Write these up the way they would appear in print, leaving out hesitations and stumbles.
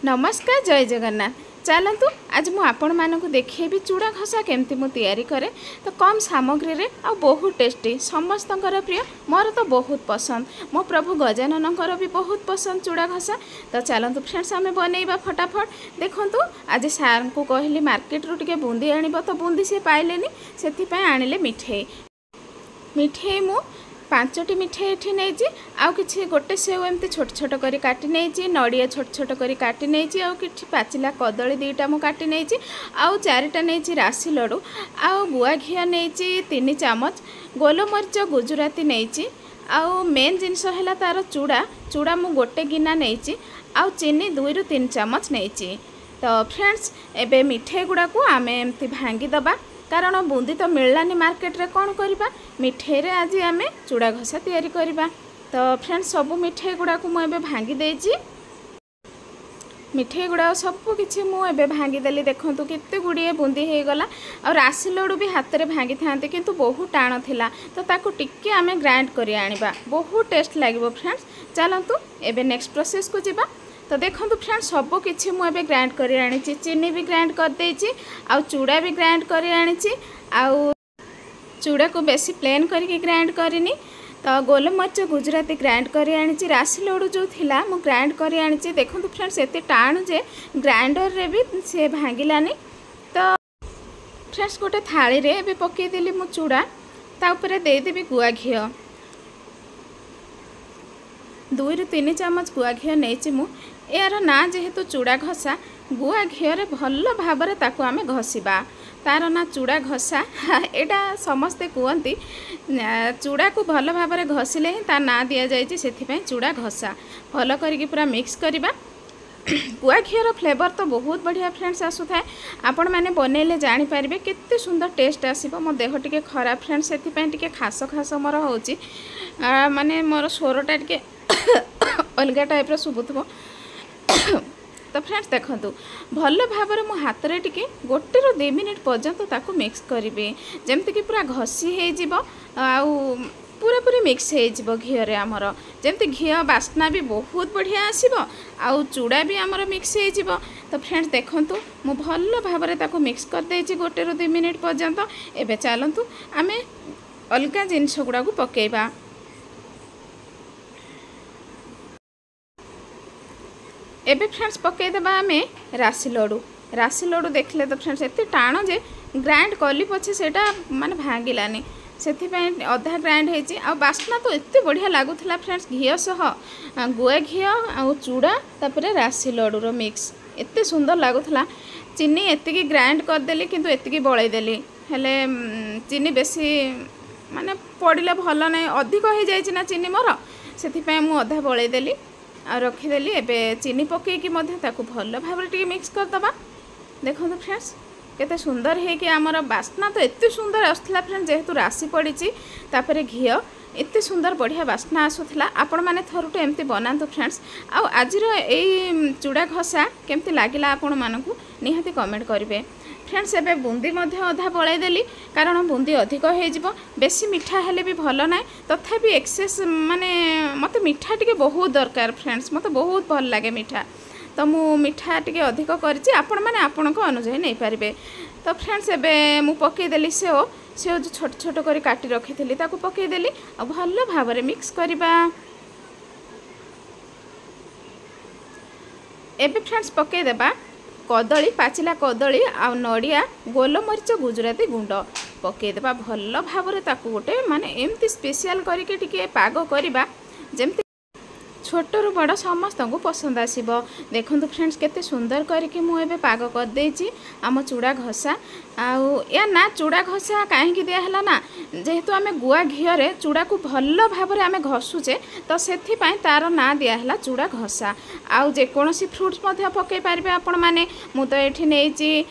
नमस्कार जय जगन्नाथ। चलतु आज मु आपण मानक देखेबी चूड़ा घसा केमती मु तैयारी करे। तो कम सामग्री रे आ बहुत टेस्टी समस्तंकर प्रिय मोर तो बहुत पसंद मो प्रभु गजाननकर भी बहुत पसंद चूड़ा घसा। तो चलतु फ्रेंड्स आम बनइबा फटाफट। देखंतु आज सार को कहली मार्केट रू टिके बूंदी आनिबो तो बूंदी से पाइलेनी सेथि पय आनिले मिठे मिठे मु 5टी मिठे एठी नेजी आउ किछि गोटे सेव एमती छोट छोट करी काटी नेजी नड़िया छोट छोट करी काटी नेजी आउ किछि पाचिला कदली दीटा मु काटी नेजी आउ 4टा नेजी राशि लड्डू आउ गुआ घिया नेजी 3 चामच गोलमरीच गुजराती नेजी आउ मेन जिनस हैला तार चूड़ा चूड़ा मु गोटे गिना नेजी आउ चीनी 2 ରୁ 3 चामच नेजी। तो फ्रेंड्स एबे मिठे गुड़ा को आमे एमती भांगी दबा कारण बूंदी तो मिललानी मार्केट रे कौन करबा मिठे रे आज आमे चूड़ा घसा तैयारी करबा। तो फ्रेंड्स सब मिठे गुड़ा को मु एबे भांगी देजी मिठे गुड़ा सब किछि मु एबे भांगी देली। देखंतु केते गुड़िए बूंदी हे गला और राशि लड्डू भी हाथ रे भांगी थांते किंतु बहुत टाण थिला तो ताको टिक्के आमे ग्राइंड करी आनिबा बहुत टेस्ट लागिवो। फ्रेंड्स चलंतु एबे नेक्स्ट प्रोसेस को जिबा। तो देखो फ्रेंड्स सब किसी मुझे ग्राइंड कर आनी चीनी भी ग्राइंड कर देछि आउ चूड़ा भी ग्राइंड कर आनी आउ चूड़ा को बेसी प्लेन करके ग्राइंड करनी। तो गोलमरीच गुजराती ग्राइंड कर आनी राशि लड्डू जो थिला मु ग्राइंड कर आनी। देखो फ्रेंड्स एते टाण जे ग्राइंडर रे भी से भांगिलानी। तो फ्रेंड्स गोटे थाली रे भी पकईदेली मु चूड़ा ता ऊपर देदेवी गुआ घी 2 ରୁ 3 चामच गुआ घी नहीं मु यार ना जेहेतु चूड़ा घसा गुआ घीरे भल भाव ताकू आमे घसीबा तार ना चूड़ा घसा एटा समस्ते कहती चूड़ा को भल भाव घसिले ही ता ना दि जाइए से चूड़ा घसा भल करके पूरा मिक्स करवा। गुआ घीर फ्लेवर तो बहुत बढ़िया फ्रेंड्स आसु थाए आपण मैंने बनइले जानी पारिबे केते सुंदर टेस्ट आसीबो। मो देह टिके खराब फ्रेंड्स सेति पय टिके खास खास मोर होची माने मोर स्वरटा टिके अलगा टाइप रो सुबुथबो। तो फ्रेंड्स देखंतु भल भाव मो हाथ रे टिके 1 ରୁ 2 मिनिट पर्यंत ताकू मिक्स करिवे जेमति कि पूरा घसी हे जिवो आउ पूरा पूरी मिक्स हो जिवो घीरे आमर जेमति घी बास्ना भी बहुत बढ़िया आसीबो आउ चूड़ा भी आमर मिक्स हो जिवो। तो फ्रेंड्स देखंतु मु भल भाव ताकू मिक्स कर देछि 1 ରୁ 2 मिनिट पर्यंत। एबे चलंतु आमे अलगा जिनस गुडा को पकेइबा। एबे फ्रेंड्स पकईदेबा आमे राशि लड्डू देखले तो फ्रेंड्स एते टाण जे ग्राइंड कली पछे सेटा माने भांगिलानी से अधा ग्राइंड होती आ बास्ना तो एते बढ़िया लगुला फ्रेंड्स घी सह गुआ घी आ चूड़ा तापर राशि लड्डू रो मिक्स एते सुंदर लगुला। चीनी एतिकी ग्राइंड करदेली किंतु एतिकी बलैदेली हेले चीनी बेसी माने पड़िले भल ना अधिक हो जाए ना चीनी मोर से मु अधा बलैदेली आ रखीदेली। एबे चीनी पकईकी भल भाव मिक्स करदबा। देखो फ्रेंड्स केते सुंदर है कि आमर बास्ना तो एते सुंदर आसुला फ्रेंड्स जेहेतु राशि पड़ी तापर घी एते सुंदर बढ़िया बास्ना आसुला। आपण मैंने थरुटे एमती बनातु फ्रेंड्स। आउ आजिर एई चूड़ा घसा केमती लागिला आपण मानकु निहाती कमेंट करेंगे फ्रेंड्स। एबे बूंदी मध्य अधा बलैदेली कारण बूंदी अधिक हो बेसी मीठा हेले भी भल ना तथापि एक्सेस माने मते मीठा टिके बहुत दरकार फ्रेंड्स मते बहुत भल लगे मीठा तो मु मीठा टिके अधिक करछि आपण माने आपण को अनुसार नहीं पारिबे। तो फ्रेंड्स एबे मु पकईदेली सेव जो छोट छोट करी काटी रखी ताकू पकईदेली आ भल भाव मिक्स करवा। एबे फ्रेंड्स पकईदेबा कदली पाचिला कदली आ नड़िया गोलमरीच गुजराती गुंड पकईदेबा भल भाव ताकू गोटे माने एमती स्पेशल करके टिके पाग करवा जेमती छोट रू बड़ समस्त को पसंद आसीबो। देखंतु फ्रेंड्स केते सुंदर करके मु एबे पाग कर देछि आम चूड़ा घसा आउ या ना चूड़ा घसा कहीं दिया है ना जेहेतु आमे गुआ घीरे चूड़ा को भल भाव आमे घसुचे तो सेथि पय तार ना दिया है चूड़ा घसा। आउ जेकोसी फ्रुट्स मध्य पकई पारिबे आपण माने मु तो एठी नेछि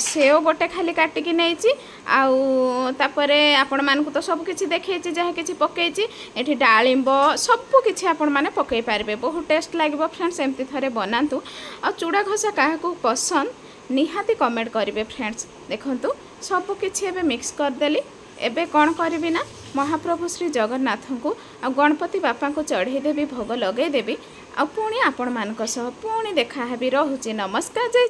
सेव गोटे खाली काटिकी नेछि आउ तापरे आपण मानकु तो सब किछि देखैछि जहा किछि पकईछि एठी डाळिंब सब किछि आपण माने पकई पारिबे बहुत टेस्ट लागिबो फ्रेंड्स। एमती थरे बनातु आ चूड़ा घसा काहाकू पसंद निहाती कमेंट करेंगे फ्रेंड्स। देखंतु सब किछि एबे मिक्स करदेली। एबे कौन करी ना महाप्रभु श्री जगन्नाथ को आ गणपति बापा को चढ़े देवी भोग लगे देवी आ पुणी आपण मानक सह पुणी देखा हेबी रहुची नमस्कार जय।